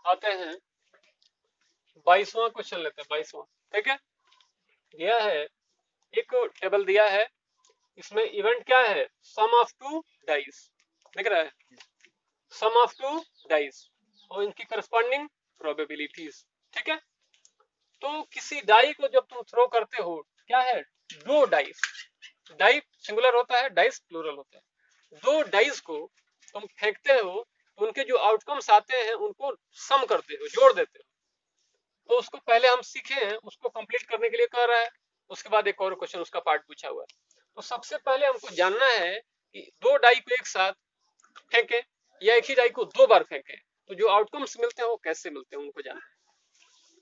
आते हैं 22वां क्वेश्चन लेते हैं, 22वां। ठीक है, दिया है एक टेबल दिया है, इसमें इवेंट क्या है, सम ऑफ टू डाइस, दिख रहा है, सम ऑफ टू डाइस और इनकी करस्पॉन्डिंग प्रोबेबिलिटीज। ठीक है, तो किसी डाई को जब तुम थ्रो करते हो, क्या है, दो डाइस, डाई सिंगुलर होता है, डाइस प्लूरल होता है, दो डाइस को तुम फेंकते हो तो उनके जो आउटकम्स आते हैं उनको सम करते हो, जोड़ देते हो। तो उसको पहले हम सीखे हैं, उसको कंप्लीट करने के लिए कह रहा है, उसके बाद एक और क्वेश्चन उसका पार्ट पूछा हुआ है। तो सबसे पहले हमको जानना है कि दो डाई को एक साथ फेंके या एक ही डाई को दो बार फेंके, तो जो आउटकम्स मिलते हैं वो कैसे मिलते हैं उनको जानना है।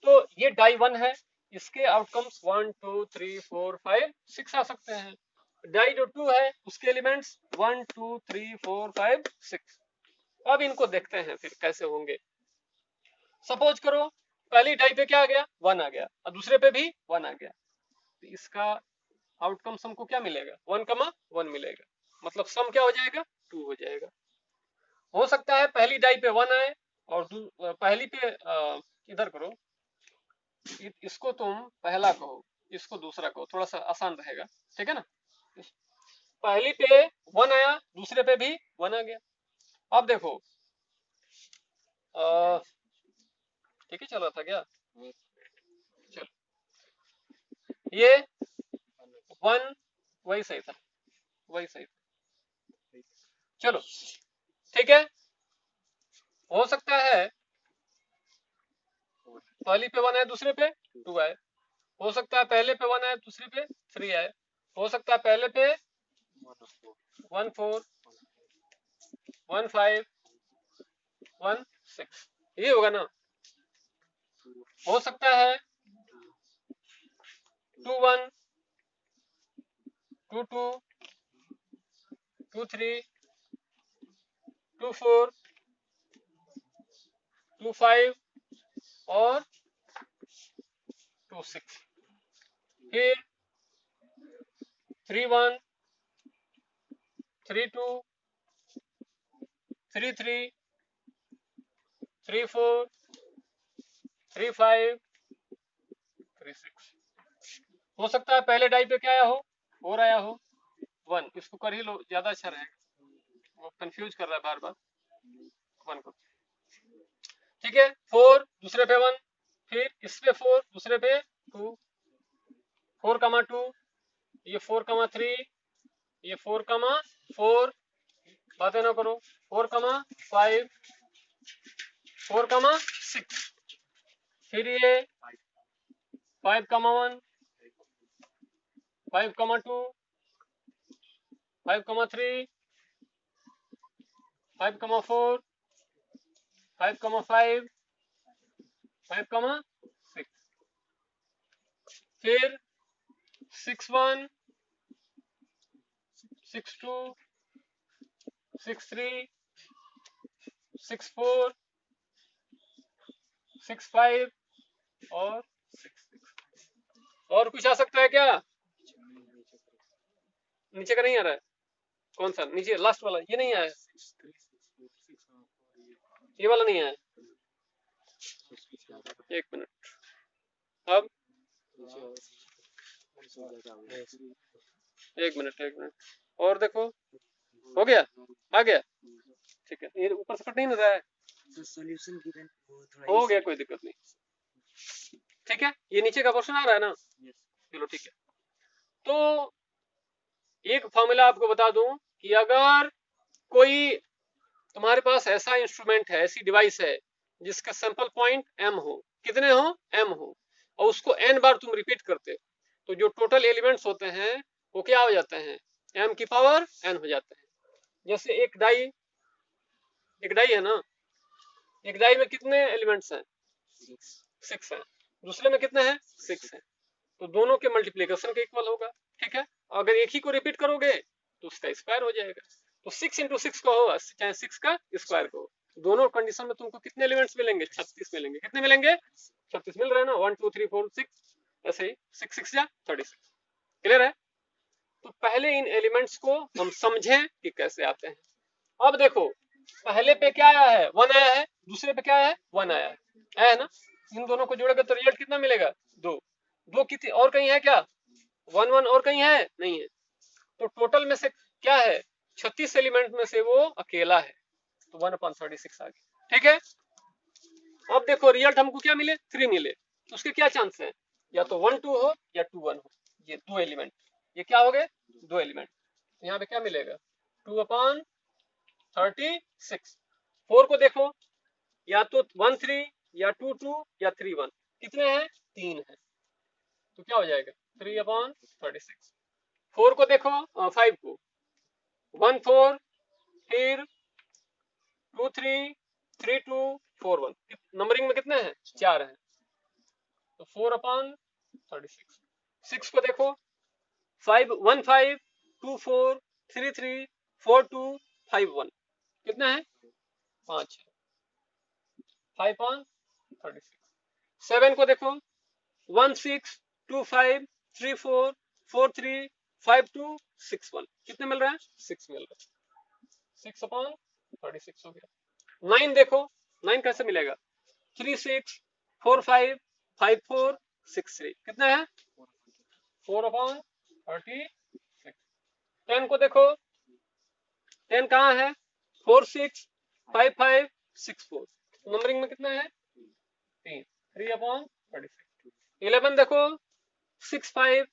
तो ये डाई 1 है, इसके आउटकम्स 1 2 3 4 5 6 आ सकते हैं। डाई जो 2 है उसके एलिमेंट्स 1 2 3 4 5 6। अब इनको देखते हैं फिर कैसे होंगे। सपोज करो पहली डाई पे क्या आ गया, 1 आ गया, और दूसरे पे भी 1 आ गया, तो इसका आउटकम सम को क्या मिलेगा, 1,1 मिलेगा, मतलब सम क्या हो जाएगा, 2 हो जाएगा। हो सकता है पहली डाई पे 1 आए और पहली पे इधर करो, इसको तुम पहला कहो, इसको दूसरा कहो, थोड़ा सा आसान रहेगा। ठीक है ना, पहली पे 1 आया, दूसरे पे भी 1 आ गया। अब देखो ठीक है, चल रहा था क्या, चलो ये 1 वही सही था, वही सही था, चलो ठीक है। हो सकता है पहली पे 1 आए, दूसरे पे 2 आए, हो सकता है पहले पे 1 आए, दूसरे पे 3 आए, हो सकता है पहले पे 1 4 1 5 1 6, ये होगा ना। हो सकता है 2 1 2 2 2 3 2 4 2 5 और 2 6, फिर 3 1 3 2 3 3 3 4 3 5 3 6। हो सकता है पहले डाई पे क्या आया हो, 4 आया हो, 1, इसको कर ही लो, ज्यादा अच्छा रहेगा, वो कंफ्यूज कर रहा है बार बार 1 को। ठीक है, 4 दूसरे पे 1, फिर इस पे 4 दूसरे पे 2, 4,2, ये 4,3, ये 4,4, बातें ना करो, 4,5 4,6, फिर ये 5,1 5,2 5,3 5,4 5,5 5,6, फिर 6 1 6 2 6 3 6 4 6 5 और 6 6। और कुछ आ सकता है क्या, नीचे का नहीं आ रहा है, कौन सा नीचे लास्ट वाला, ये नहीं आया, ये वाला नहीं आया, एक मिनट, अब एक मिनट और देखो, हो गया, आ गया, ठीक है, ये ऊपर से कट नहीं रहा है, सॉल्यूशन गिवन हो गया, कोई दिक्कत नहीं। ठीक है, ये नीचे का पोर्शन आ रहा है ना, चलो ठीक है। तो एक फॉर्मूला आपको बता दूं कि अगर कोई तुम्हारे पास ऐसा इंस्ट्रूमेंट है, ऐसी डिवाइस है जिसका सैंपल पॉइंट m हो, कितने हो, m हो, और उसको n बार तुम रिपीट करते हो, तो जो टोटल एलिमेंट्स होते हैं वो क्या हो जाते हैं, m की पावर n हो जाते हैं। जैसे एक डाई है ना, एक डाई में कितने एलिमेंट्स हैं, 6 हैं, दूसरे में कितने हैं, 6 हैं, तो दोनों के मल्टीप्लीकेशन के इक्वल होगा। ठीक है, अगर एक ही को रिपीट करोगे तो उसका स्क्वायर हो जाएगा, तो 6 इंटू 6 का हो चाहे 6 का स्क्वायर का हो, दोनों कंडीशन में तुमको कितने एलिमेंट्स मिलेंगे, 36 मिलेंगे। कितने मिलेंगे, 36 मिल रहे हैं ना, 1 2 3 4 6, ऐसे ही 6 6 या 36। क्लियर है, तो पहले इन एलिमेंट्स को हम समझें कि कैसे आते हैं। अब देखो पहले पे क्या आया है, 1 आया है, दूसरे पे क्या है 1 आया है ना। इन दोनों को जोड़ेगा तो रिजल्ट कितना मिलेगा 2। 2 कितनी और कहीं है क्या 1 1 और कहीं है नहीं है। तो टोटल में से क्या है 36 एलिमेंट में से वो अकेला है, तो 1/36 आ गया। ठीक है, अब देखो रिजल्ट हमको क्या मिले 3 मिले, तो उसके क्या चांस है या तो 1 2 हो या 2 1 हो। ये 2 एलिमेंट, ये क्या हो गए 2 एलिमेंट। तो यहाँ पे क्या मिलेगा 2/36। 4 को देखो या तो 1 3 या 2 2 या 3 1, कितने हैं 3 है, तो क्या हो जाएगा 3/36। 4 को देखो 5 को 1 4 फिर 2 3 3 2 4 1, नंबरिंग में कितने हैं 4 हैं, तो 4/36। 6 को देखो 5 1 5 2 4 3 3 4 2 5 1, कितना है 5 है, 5/36। 7 को देखो 1 6 2 5 3 4 4 3 5 2 6 1, कितने मिल रहा है 6 मिल रहा है, 6/36 हो गया। 9 देखो 9 कैसे मिलेगा 3 6 4 5 5 4 6 3, कितना है 4/36। 10 को देखो 10 कहाँ है 4 6 5 5 6 4, नंबरिंग में कितना है 3, 3/36। 11 देखो 6 5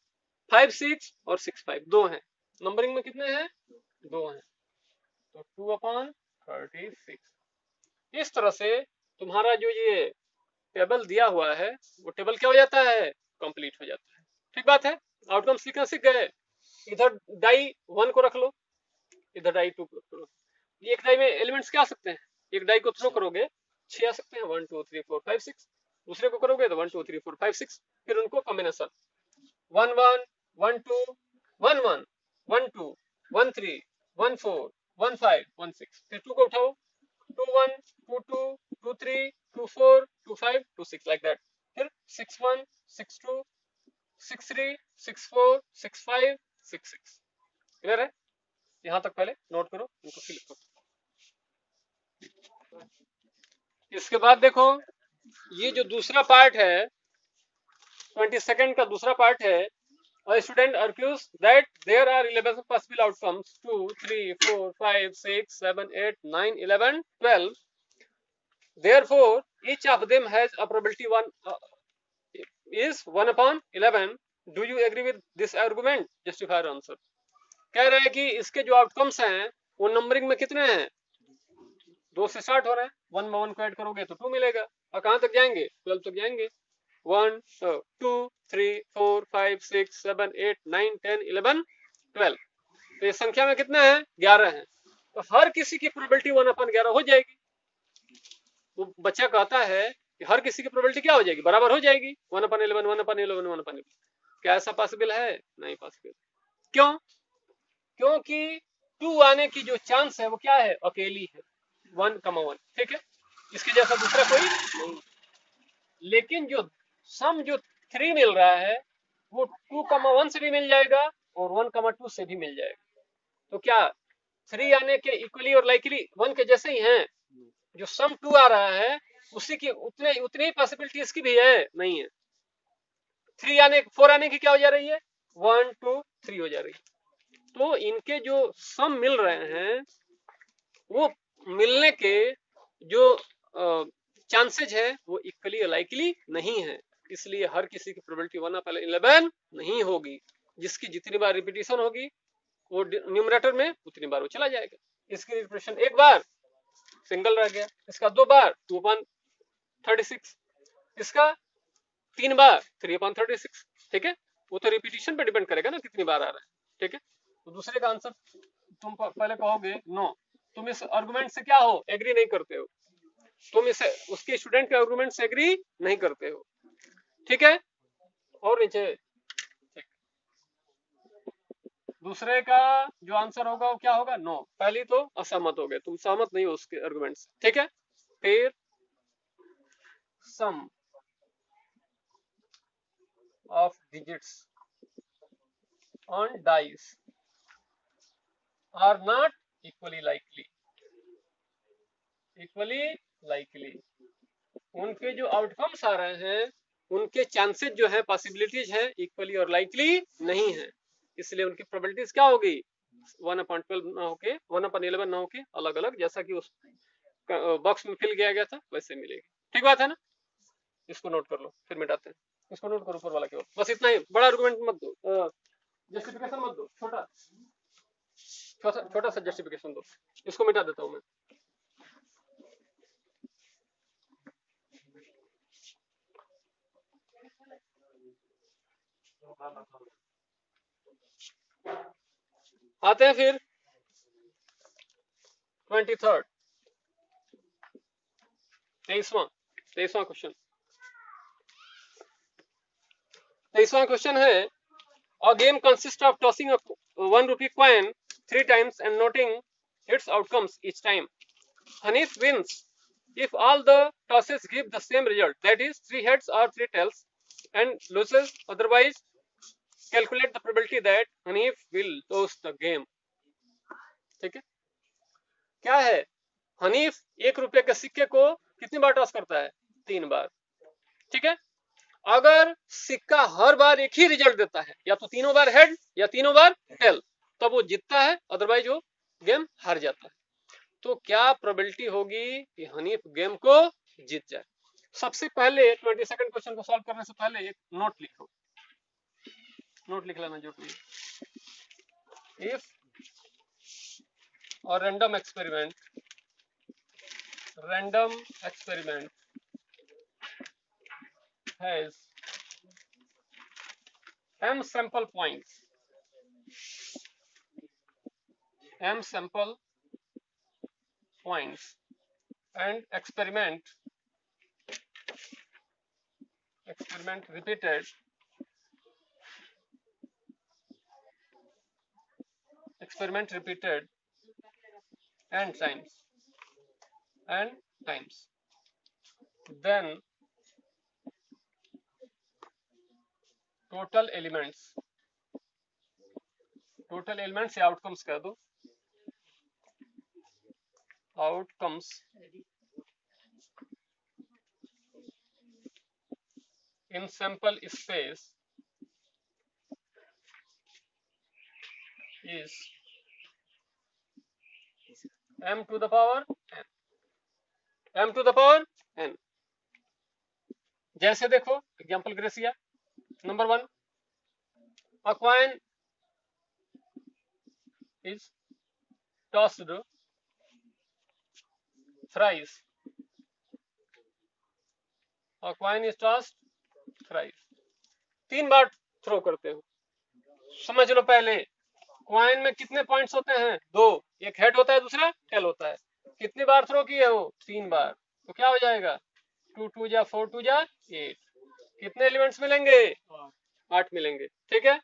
5 6 और 6 5 दो हैं, नंबरिंग में कितने हैं 2 हैं, तो 2/36। इस तरह से तुम्हारा जो ये टेबल दिया हुआ है वो टेबल क्या हो जाता है कंप्लीट हो जाता है। ठीक बात है, आउटकम सीखना सीख गए। इधर डाई 1 को रख लो, इधर डाई 2 को रख लो। एक डाई में एलिमेंट्स क्या आ सकते हैं, एक डाई को थ्रो करोगे 6 आ सकते हैं 1 2 3 4 5 6, दूसरे को करोगे तो 1 2 3 4 5 6, फिर उनको कॉम्बिनेशन 1 1 1 2 1 1 1 2 1 3 1 4 1 5 1 6, फिर 2 को उठाओ 2 1 2 2 2 3 2 4 2 5 2 6 लाइक दैट, फिर 6 1 6 2 6 3 6 4 6 5 6 6। क्लियर है, यहाँ तक पहले नोट करो, इनको फिल करो। इसके बाद देखो ये जो दूसरा पार्ट है 22nd का दूसरा पार्ट है, a student argues that there are 11 possible outcomes 2 3 4 5 6 7 8 9 11 12, therefore each of them has a probability 1 is 1/11। do you agree with this argument, justify your answer। कह रहे हैं कि इसके जो आउटकम्स हैं वो नंबरिंग में कितने हैं 2 से स्टार्ट हो रहे हैं, 1 में 1 को ऐड करोगे तो 2 मिलेगा, और कहां तक जाएंगे 12 तक जाएंगे, 1 2 3 4 5 6 7 8 9 10 11 12, तो ये संख्या में कितने हैं 11 हैं, तो हर किसी की प्रोबेबिलिटी 1/11 हो जाएगी। वो बच्चा कहता है कि हर किसी की प्रोबेबिलिटी क्या हो जाएगी बराबर हो जाएगी 1/11 1/11 1/11। क्या ऐसा पॉसिबल है, नहीं पॉसिबल। क्यों, क्योंकि 2 आने की जो चांस है वो क्या है अकेली है 1,1, ठीक है, इसके जैसा दूसरा कोई नहीं। लेकिन जो सम जो 3 मिल रहा है वो 2,1 से भी मिल जाएगा और 1,2 से भी मिल जाएगा, तो क्या 3 आने के इक्वली और लाइकली 1 के जैसे ही हैं, जो सम 2 आ रहा है उसी की उतनी ही पॉसिबिलिटी इसकी भी है नहीं है। 4 आने की क्या हो जा रही है 1 2 3 हो जा रही है, तो इनके जो सम मिल रहे हैं वो मिलने के जो चांसेज है वो इक्वली लाइकली नहीं है, इसलिए हर किसी की प्रोबेबिलिटी 1/11 नहीं होगी। जिसकी जितनी बार रिपीटिशन होगी वो न्यूमरेटर में उतनी बार वो चला जाएगा। इसकी रिपीटिशन एक बार सिंगल रह गया, इसका 2 बार 2/36, इसका 3 बार 3/36, ठीक है, वो तो रिपीटिशन पे डिपेंड करेगा ना कितनी बार आ रहा है, ठीक है। तो दूसरे का आंसर तुम पहले कहोगे नो, तुम इस आर्गुमेंट से क्या हो एग्री नहीं करते हो, तुम इसे उसके स्टूडेंट के आर्गुमेंट से एग्री नहीं करते हो, ठीक है। और नीचे ठीक। दूसरे का जो आंसर होगा वो क्या होगा नो, पहली तो असहमत हो गए, तुम सहमत नहीं हो उसके आर्गुमेंट से, ठीक है। फिर sum of digits on dice are not equally likely, equally likely, उनके जो आउटकम्स आ रहे हैं उनके चांसेस जो है, पॉसिबिलिटीज है, इक्वली और लाइकली नहीं है, इसलिए उनकी प्रोबेबिलिटीज क्या होगी, 1/12 ना होके 1/11 ना होके अलग अलग, जैसा कि उस बॉक्स में फिल किया गया था वैसे मिलेगी। ठीक बात है ना, इसको नोट कर लो, फिर मिटाते हैं। इसको नोट करो ऊपर वाला केवल, बस इतना ही, बड़ा आर्गुमेंट मत दो, जस्टिफिकेशन मत दो, छोटा छोटा छोटा सा जस्टिफिकेशन दो। इसको मिटा देता हूं मैं। आते हैं फिर 23rd, 23वां क्वेश्चन। 23वां क्वेश्चन है, a game consists of tossing a 1 rupee coin 3 times and noting its outcomes each time. Hanif wins if all the tosses give the same result, that is 3 heads or 3 tails, and loses otherwise. Calculate the probability that Hanif will lose the game. ठीक है, क्या है, हनीफ 1 रुपए के सिक्के को कितनी बार toss करता है, 3 बार। ठीक है, अगर सिक्का हर बार एक ही रिजल्ट देता है, या तो तीनों बार हेड या तीनों बार टेल, तब वो जीतता है, अदरवाइज वो गेम हार जाता है। तो क्या प्रोबेबिलिटी होगी कि हनीफ गेम को जीत जाए। सबसे पहले 22nd क्वेश्चन को सॉल्व करने से पहले एक नोट लिखो, नोट लिख लेना जो भी। इफ और random experiment has m sample points, and experiment repeated n times, then total elements या outcomes कह दो, outcomes in sample space is m to the power n। जैसे देखो example gratia, number 1, a coin is tossed thrice, a coin is tossed thrice, 3 बार throw करते हो। समझ लो पहले कॉइन में कितने पॉइंट्स होते हैं, 2, एक हेड होता है दूसरा टेल होता है। कितनी बार थ्रो किए हो, 3 बार, तो क्या हो जाएगा, 2 2 जा 4 2 जा 8, कितने एलिमेंट्स मिलेंगे, 8 मिलेंगे। ठीक है,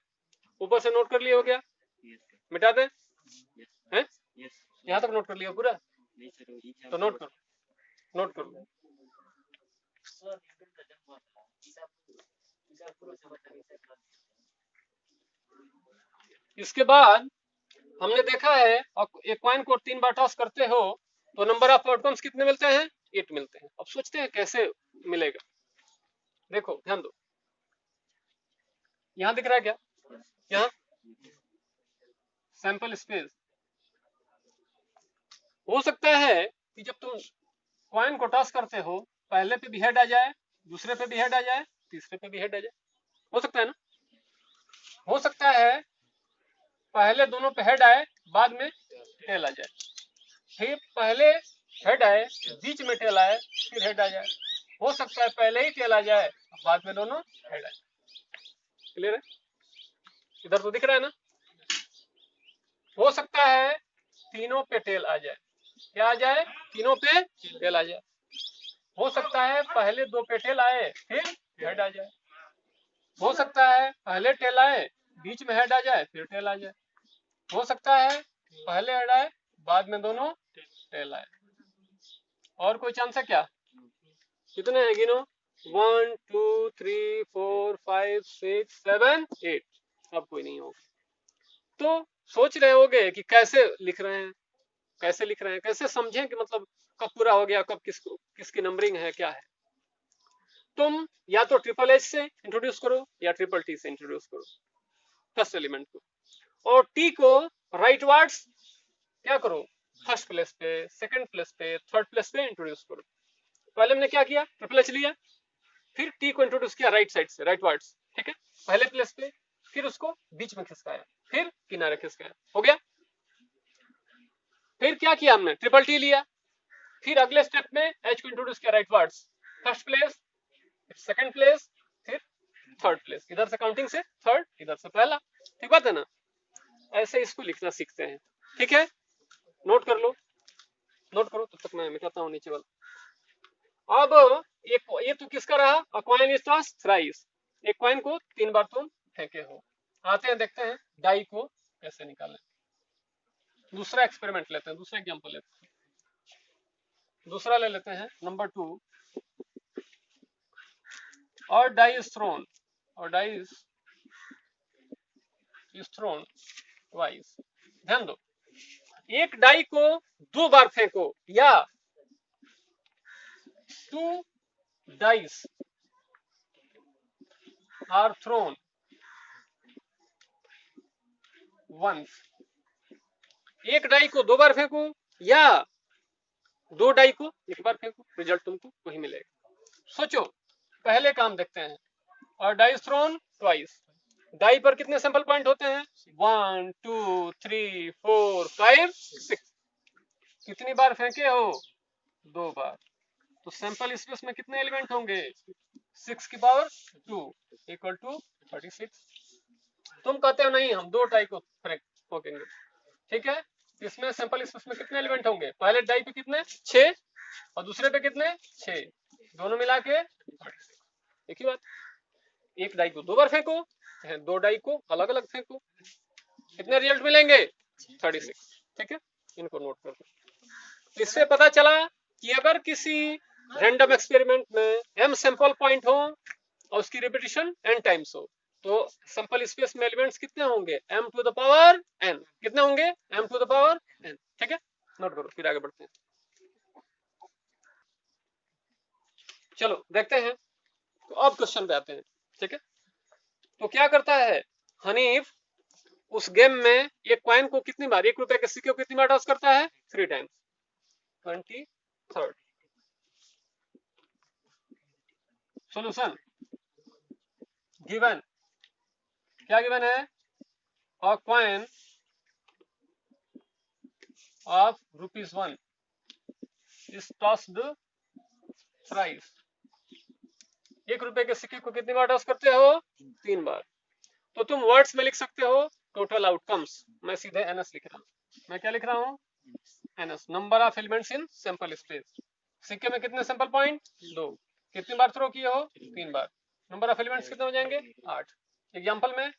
ऊपर से नोट कर लिया, हो गया, मिटा दे हैं, यहाँ तक नोट कर लिया पूरा, तो नोट करो। इसके बाद हमने देखा है, एक कॉइन को 3 बार टॉस करते हो तो नंबर ऑफ आउटकम्स कितने मिलते हैं, 8 मिलते हैं। अब सोचते हैं कैसे मिलेगा, देखो ध्यान दो, यहां दिख रहा है क्या, यहाँ सैंपल स्पेस, हो सकता है कि जब तुम कॉइन को टॉस करते हो पहले पे भी हेड आ जाए, दूसरे पे भी हेड आ जाए, तीसरे पे भी हेड आ जाए, हो सकता है ना। हो सकता है पहले दोनों पे हेड आए, बाद में टेल आ जाए, फिर पहले हेड आए, बीच में टेल आए, फिर हेड आ जाए। हो सकता है पहले ही टेल आ जाए, बाद में दोनों हेड आए। क्लियर है, इधर तो दिख रहा है ना। हो सकता है तीनों पे टेल आ जाए, क्या आ जाए, तीनों पे टेल आ जाए। हो सकता है पहले 2 पे टेल आए, फिर हेड आ जाए। हो सकता है पहले टेल आए, बीच में हेड आ जाए, फिर टेल आ जाए। हो सकता है पहले हेड आए, बाद में दोनों टेल आए। और कोई चांस है क्या, कितने हैं गिनो, 1 2 3 4 5 6 7 8, अब कोई नहीं होगा। तो सोच रहे होगे कि कैसे लिख रहे हैं, कैसे समझें कि मतलब कब पूरा हो गया, कब किसकी नंबरिंग है, क्या है। तुम या तो ट्रिपल एच से इंट्रोड्यूस करो या ट्रिपल टी से इंट्रोड्यूस करो फर्स्ट एलिमेंट को, और टी को राइट वर्ड्स क्या करो, फर्स्ट प्लेस पे, सेकंड प्लेस पे, थर्ड प्लेस पे इंट्रोड्यूस करो। पहले हमने क्या किया, ट्रिपल एच लिया, फिर टी को इंट्रोड्यूस किया राइट साइड से, राइट वर्ड्स, ठीक है, पहले प्लेस पे, फिर उसको बीच में खिसकाया, फिर किनारे खिसकाया, हो गया। फिर क्या किया हमने, ट्रिपल टी लिया, फिर अगले स्टेप में एच को इंट्रोड्यूस किया right words, first place, second place, फिर थर्ड प्लेस, इधर से काउंटिंग से थर्ड, इधर से पहला, ठीक बात है ना। ऐसे इसको लिखना सीखते हैं, ठीक है, नोट कर लो, नोट करो, तब तक मैं मिटाता हूँ नीचे वाला। अब ये तो किसका रहा, अ कॉइन इज टॉस्ड थ्राइस, एक कॉइन को 3 बार तुम फेंके हो। आते हैं देखते हैं डाई को कैसे निकालें। दूसरा एक्सपेरिमेंट लेते हैं, दूसरा एग्जांपल लेते हैं, दूसरा ले लेते हैं नंबर 2। और डाई इज थ्रोन, और डाई इज थ्रोन ट्वाइस। ध्यान दो, एक डाई को 2 बार फेंको, या 2 डाइस आर थ्रोन वंस। एक डाई को 2 बार फेंको या 2 डाई को 1 बार फेंको, रिजल्ट तुमको वही मिलेगा। सोचो, पहले काम देखते हैं, और डाई थ्रोन ट्वाइस, डाई पर कितने सैंपल पॉइंट होते हैं, 1 2 3 4 5 6। कितनी बार फेंके हो, 2 बार, तो सैंपल स्पेस में कितने एलिमेंट होंगे, 6 की पावर 2 इक्वल टू 36। तुम कहते हो नहीं हम 2 डाई को फेंकेंगे, ठीक है, इसमें सैंपल स्पेस में कितने एलिमेंट होंगे, पहले डाई पे कितने 6 और दूसरे पे कितने 6, दोनों मिला के 36। एक ही बात, एक डाई को 2 बार फेंको, 2 डाई को अलग अलग फेंको, कितने रिजल्ट मिलेंगे 36, ठीक है, इनको नोट कर लो। इससे पता चला कि अगर किसी रैंडम एक्सपेरिमेंट में m सैंपल पॉइंट हो और उसकी रिपीटिशन n टाइम्स हो, तो सैंपल स्पेस में एलिमेंट्स कितने होंगे, m to the power n, कितने होंगे, m to the power n, ठीक है, नोट करो, फिर आगे बढ़ते हैं। चलो देखते हैं, तो अब क्वेश्चन पे आते हैं, ठीक है। तो क्या करता है हनीफ, उस गेम में एक कॉइन को कितनी बार, 1 रुपए के सिक्के को कितनी बार टॉस करता है, 3 टाइम्स, 23rd। सॉल्यूशन गिवन, क्या गिवन है, अ coin of ₹1 is tossed thrice. 1 रुपए के सिक्के को कितनी बार टॉस करते हो, 3 बार। तो तुम वर्ड्स में लिख सकते हो टोटल आउटकम्स, मैं सीधे एनएस लिख रहा हूँ, मैं क्या लिख रहा हूँ, NS, number of elements in sample space. सिक्के में कितने सैंपल पॉइंट, 2, कितनी बार थ्रो किए हो, 3 बार, नंबर ऑफ एलिमेंट्स कितने हो जाएंगे, 8। एग्जांपल में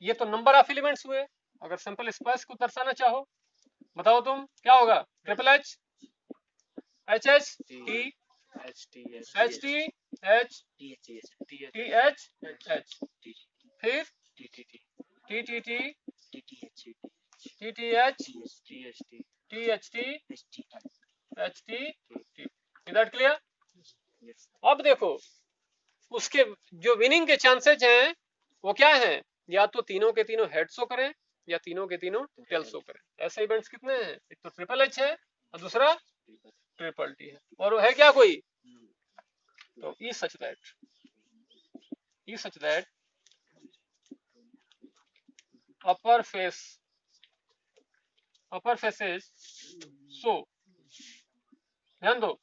ये तो नंबर ऑफ एलिमेंट्स हुए, अगर सैंपल स्पेस को दर्शाना चाहो, बताओ तुम क्या होगा, triple H, H H T, H T H T H H, फिर T T T T T T H T H T H T T. Is that clear. अब देखो उसके जो विनिंग के चांसेस हैं वो क्या हैं, या तो तीनों के तीनों हेड शो करें या तीनों के तीनों टेल शो करें। ऐसे इवेंट्स कितने हैं, एक तो ट्रिपल एच है और दूसरा ट्रिपल टी है, और है क्या कोई, तो E such that upper faces show, ध्यान दो,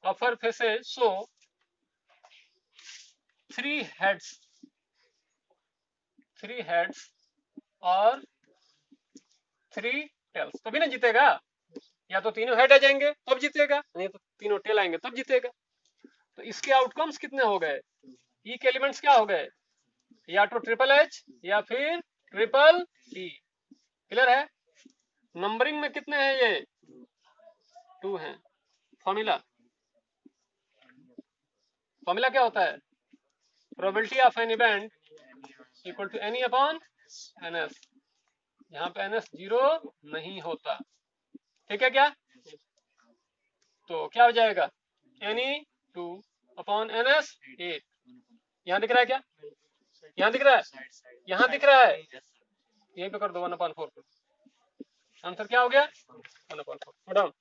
अपर फेसेस शो 3 heads और 3 tails, तभी ना जीतेगा, या तो तीनों हेड आ जाएंगे तब जीतेगा, नहीं तो तीनों टेल आएंगे तब जीतेगा। तो इसके आउटकम्स कितने हो गए, ई के एलिमेंट्स क्या हो गए, या तो ट्रिपल एच या फिर ट्रिपल टी। क्लियर है। नंबरिंग में कितने हैं ये, 2 हैं। फॉर्मूला क्या होता है, probability of an event equal to N E upon N S, यहाँ पे एनएस 0 नहीं होता, ठीक है क्या। तो क्या हो जाएगा Ne2/NS8। यहाँ दिख रहा है क्या? यहाँ दिख रहा है, यहाँ दिख रहा है, यहीं पे कर दो 1/4। आंसर क्या हो गया? 1/4 डाउन।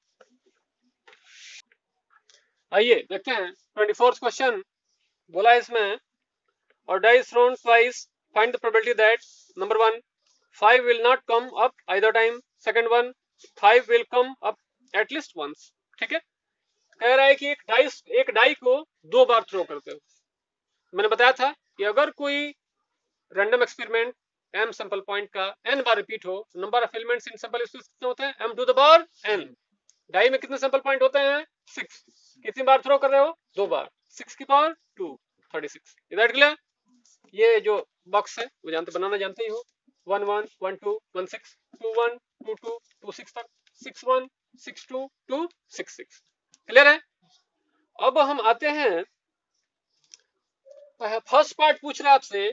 आइए देखते हैं 24th क्वेश्चन। बोला है इसमें, और dice thrown twice, find the probability that number 1 5 will not come up either time, second one 5 will come up at least once. ठीक है, कह रहा है कि एक डाई को 2 बार थ्रो करते हो। मैंने बताया था कि अगर कोई random experiment m sample point का n बार रिपीट हो, number of elements in sample कितने होते हैं? m⁴n। डाई में कितने सैंपल पॉइंट होते हैं? 6। कितनी बार थ्रो कर रहे हो? 2 बार, 6⁻2 36। इधर क्लियर? ये जो बॉक्स है वो जानते, बनाना जानते ही हो। 1 1 1 2 1 6 2 1 2 2 2 6 तक, 6 1 6 2 2 6 6। क्लियर है? अब हम आते हैं, फर्स्ट पार्ट पूछ रहा है आपसे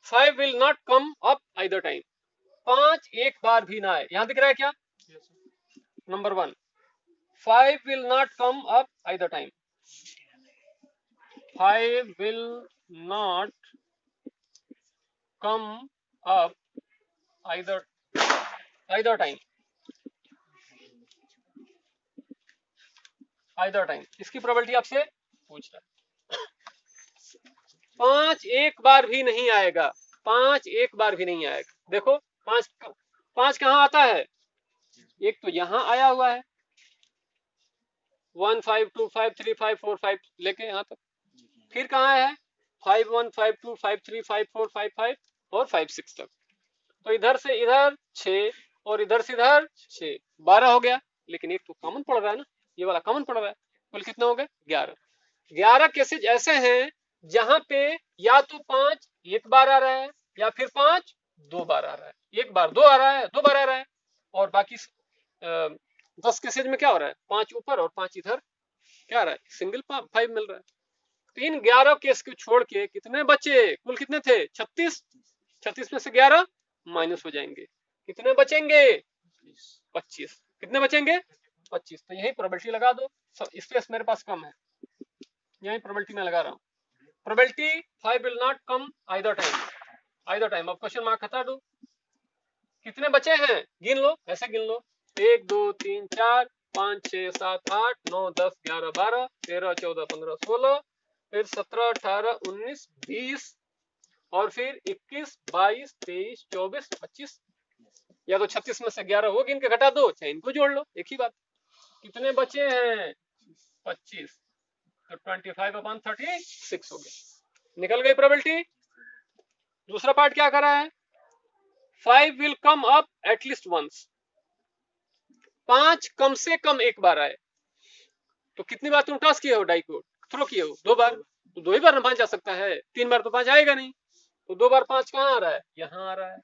5 will not come up either time. 5 एक बार भी ना आए। यहां दिख रहा है क्या? Number 1 5 will not come up either time. 5 will not come up either time. इसकी प्रोबेबिलिटी आपसे पूछ रहा है। 5 एक बार भी नहीं आएगा, 5 एक बार भी नहीं आएगा। देखो 5 कहाँ आता है? एक तो यहां आया हुआ है 1 5 2 5 3 5 4 5 लेके यहां तक, फिर कहाँ है 5 1 5 2 5 3 5 4 5 5 और 5 6 तक। तो इधर से इधर 6 और इधर से इधर 6, 12 हो गया। लेकिन एक तो कॉमन पड़ रहा है ना, ये वाला कॉमन पड़ रहा है। कुल कितना हो गए? 11। 11 केसेज ऐसे हैं जहां पे या तो 5 एक बार आ रहा है या फिर 5 2 बार आ रहा है। एक बार 2 आ रहा है, 2 बार आ रहा है, और बाकी 10 केसेज में क्या हो रहा है? 5 ऊपर और 5 इधर क्या आ रहा है? सिंगल 5 मिल रहा है। तो इन 11 केस को छोड़ के कितने बचे? कुल कितने थे? 36। 36 में से 11 माइनस हो जाएंगे, कितने बचेंगे? 25। कितने बचेंगे? 25। तो यही प्रोबेबिलिटी लगा दो। स्पेस मेरे पास कम है, यही प्रोबेबिलिटी में लगा रहा हूँ। Probability 5 will not come either time. अब क्वेश्चन मार्क हटा दो। कितने बचे हैं? गिन लो, ऐसे गिन लो। 1 2 3 4 5 6 7 8 9 10 11 12 13 14 15 16, फिर 17 18 19 20, और फिर 21 22 23 24 25। या तो 36 में से 11 वो गिन के घटा दो, चाहे इनको जोड़ लो, एक ही बात। कितने बचे हैं? 25। तो 25/36 हो गया, निकल गई प्रोबेबिलिटी। दूसरा पार्ट क्या कर रहा है? 5 will come up at least once. 5 कम से कम एक बार आए। तो कितनी बार तुम टॉस किए हो? डाई को थ्रो किए हो 2 बार, तो 2 ही बार 5 जा सकता है, 3 बार तो 5 आएगा नहीं। तो 2 बार 5 कहाँ आ रहा है? यहाँ आ रहा है।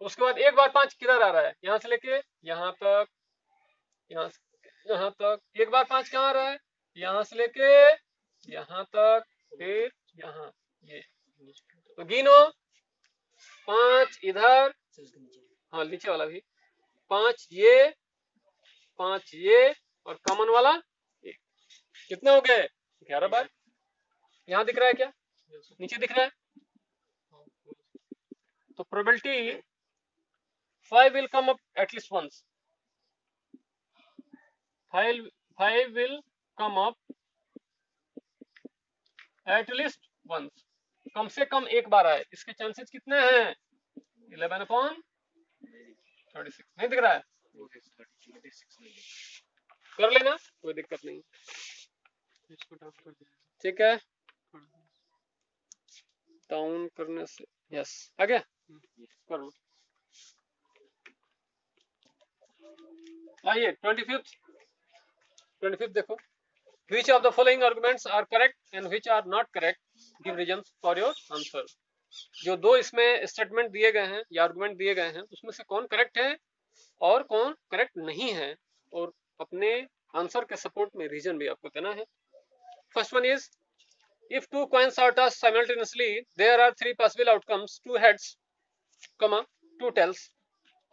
उसके बाद एक बार 5 किधर आ रहा है? यहाँ से लेके यहाँ तक, यहाँ तक। एक बार 5 कहाँ आ रहा है? यहाँ से लेके यहाँ तक, फिर यहाँ। ये तो गिनो, 5 इधर, हाँ नीचे वाला भी 5, ये 5 ये, और कॉमन वाला 1। कितने हो गए? 11 बार। यहाँ दिख रहा है क्या? नीचे दिख रहा है। तो probability 5 will come up at least once। 5 will come up at least once। कम से कम एक बार आए। इसके चांसेस कितने हैं? 11/36। नहीं दिख रहा है? कर लेना, कोई दिक्कत नहीं। ठीक है, डाउन करने से यस आ गया। कर लो। आइए 25th देखो। Which of the following arguments are correct and which are not correct? Give reasons for your answer। जो 2 इसमें स्टेटमेंट दिए गए हैं या आर्गुमेंट दिए गए हैं, उसमें से कौन करेक्ट है और कौन करेक्ट नहीं है, और अपने आंसर के सपोर्ट में रीजन भी आपको देना है। First one is, if 2 coins are tossed simultaneously, there are 3 possible outcomes: 2 heads, 2 tails,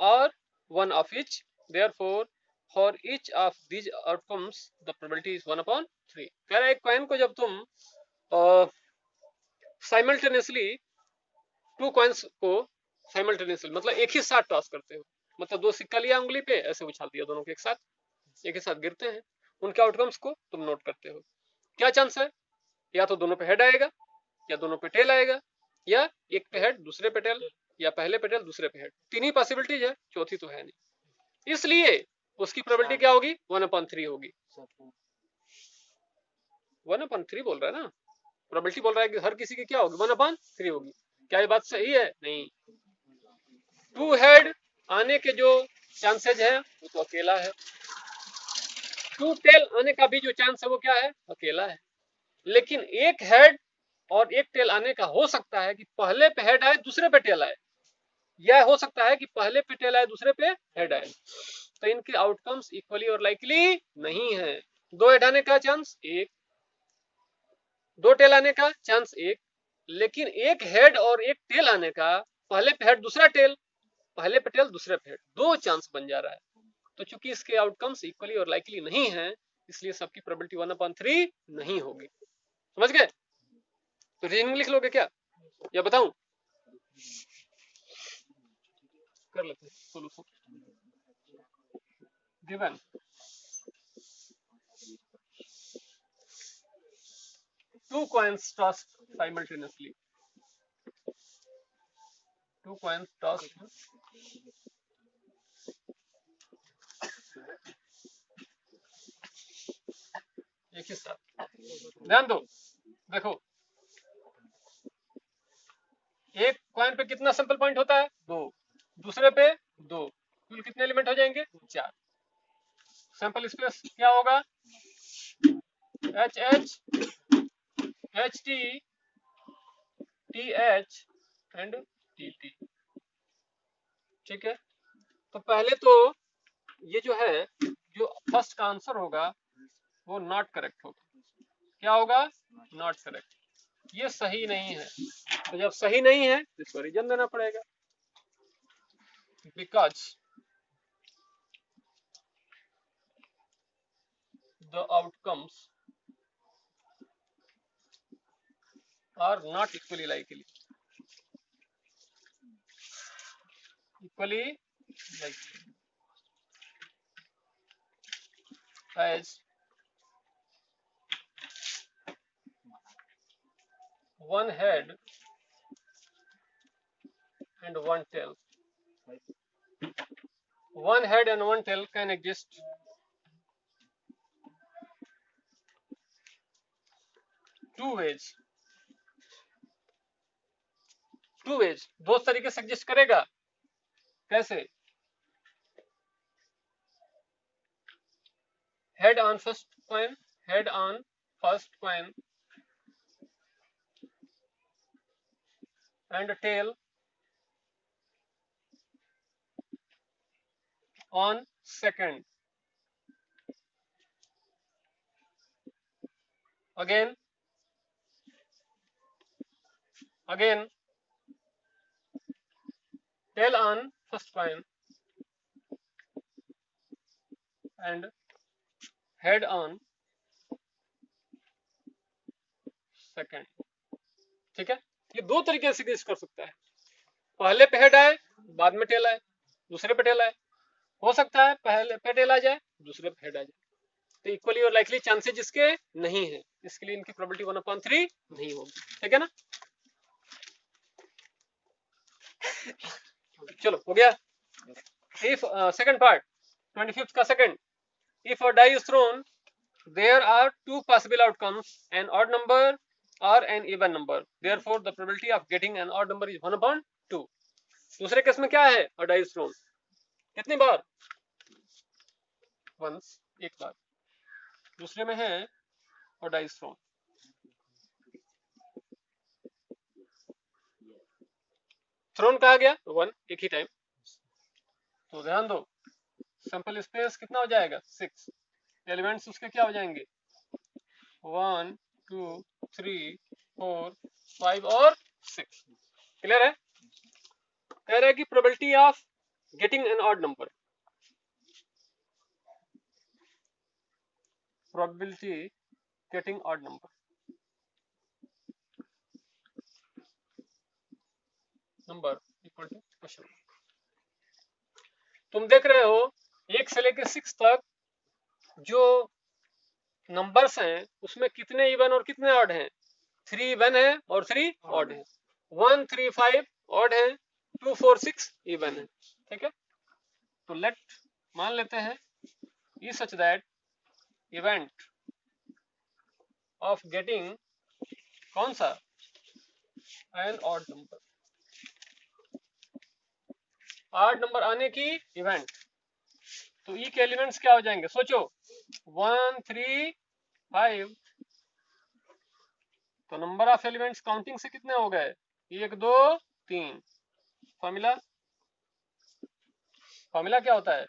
or 1 of each. Therefore, for each of these outcomes the probability is 1/3। कह रहा है एक कॉइन को जब तुम साइमल्टेनियसली टू कॉइन्स को साइमल्टेनियसली मतलब एक ही साथ टॉस करते हो, मतलब दो सिक्का लिया उंगली पे, ऐसे उछाल दिया दोनों के एक ही साथ गिरते हैं, उनके आउटकम्स को तुम नोट करते हो। क्या चांस है? या तो दोनों पे हेड आएगा, या दोनों पे टेल आएगा, या एक पे हेड दूसरे पे टेल, या पहले पे टेल दूसरे पे हेड। तीन ही पॉसिबिलिटीज है, चौथी तो है नहीं। इसलिए उसकी प्रोबेबिलिटी क्या होगी? 1/3 होगी। 1/3 बोल रहा है ना, प्रोबेबिलिटी बोल रहा है कि हर किसी की क्या होगी? 1/3 होगी। क्या ये बात सही है? नहीं। टू हेड आने के जो चांसेज है वो तो अकेला है, टू टेल आने का भी जो चांस है वो क्या है? अकेला है। लेकिन एक हेड और एक टेल आने का हो सकता है कि पहले पे हेड आए दूसरे पे टेल आए, यह हो सकता है कि पहले पे टेल आए दूसरे पे हेड आए। तो इनके आउटकम्स इक्वली और लाइकली नहीं है। दो हेड आने का चांस एक, दो टेल आने का चांस एक, लेकिन एक हेड और एक टेल आने का, पहले पे हेड दूसरा टेल, पहले पे टेल दूसरे पे हेड, दो चांस बन जा रहा है। तो चूंकि इसके आउटकम्स इक्वली और लाइकली नहीं है, इसलिए सबकी प्रोबेबिलिटी 1/3 नहीं होगी। समझ गए? तो रीजनिंग लिख लोगे क्या या बताऊं? कर लेते हैं solution. Given two coins tossed simultaneously, two coins tossed एक ही साथ। ध्यान दो, देखो एक कॉइन पे कितना सैंपल पॉइंट होता है? 2, दूसरे पे 2, कुल कितने एलिमेंट हो जाएंगे? 4। सैंपल स्पेस क्या होगा? HH, HT, TH and TT। ठीक है, तो पहले तो ये जो है, जो फर्स्ट का आंसर होगा वो नॉट करेक्ट होगा। क्या होगा? Not correct. ये सही नहीं है। तो जब सही नहीं है तो इसको रीजन देना पड़ेगा। Because the outcomes are not equally likely, as one head and one tail. One head and one tail can exist two ways. Two ways, दो तरीके से एग्जिस्ट करेगा। कैसे? Head on first coin, head on first coin and tail on second. Again tail on first coin and head on second। ठीक है, ये दो तरीके से एग्जिस्ट कर सकता है। पहले पे हेड आए बाद में टेल आए, दूसरे पे टेल आए। हो सकता है पहले पे टेल आ जाए दूसरे पे हेड आ जाए। तो इक्वली और लाइकली चांसेस इसके नहीं है, इसके लिए इनकी प्रोबेबिलिटी 1/3 नहीं होगी। ठीक है ना? चलो हो गया। इफ सेकंड पार्ट 25th का second, if a die is thrown there are two possible outcomes, an odd number or an even number, therefore the probability of getting an odd number is 1/2। दूसरे case में क्या है? a die is thrown कितनी बार? once, एक बार। दूसरे में है a die is thrown thrown कहा गया तो 1 एक ही टाइम। तो ध्यान दो, सैंपल स्पेस कितना हो जाएगा? 6। एलिमेंट्स उसके क्या हो जाएंगे? 1 2 3 4 5 और 6। क्लियर है? कह रहा है कि probability of getting an odd number, probability getting odd number. Number equal to question. तुम देख रहे हो 1 से लेकर 6 तक जो नंबर्स हैं उसमें कितने इवन और कितने ऑड हैं? 3 इवन है और 3 ऑड है। 1 3 5 ऑड है, 2 4 6 इवन है। ठीक है, तो लेट मान लेते हैं E such that event of getting कौन सा an odd number, odd number आने की इवेंट। तो ई के एलिमेंट्स क्या हो जाएंगे? सोचो 1 3 5, तो नंबर ऑफ एलिमेंट्स काउंटिंग से कितने हो गए? 1 2 3। फॉर्मूला क्या होता है?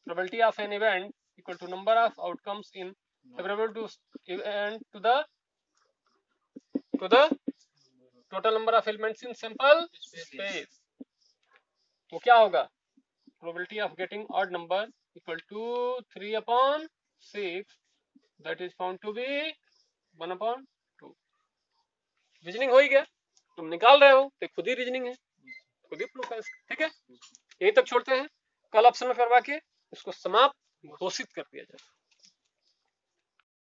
Probability of an event equal to number of outcomes in favourable to event to the total number of elements in sample space. वो क्या होगा? Probability of getting odd number equal to 3/6 that is found to be 1/2। Reasoning हो ही गया, तुम निकाल रहे हो तो खुद ही रीजनिंग है, खुद ही प्रूफ है इसका। ठीक है, यही तक छोड़ते हैं, कल ऑप्शन में करवा के इसको समाप्त घोषित कर दिया जाए।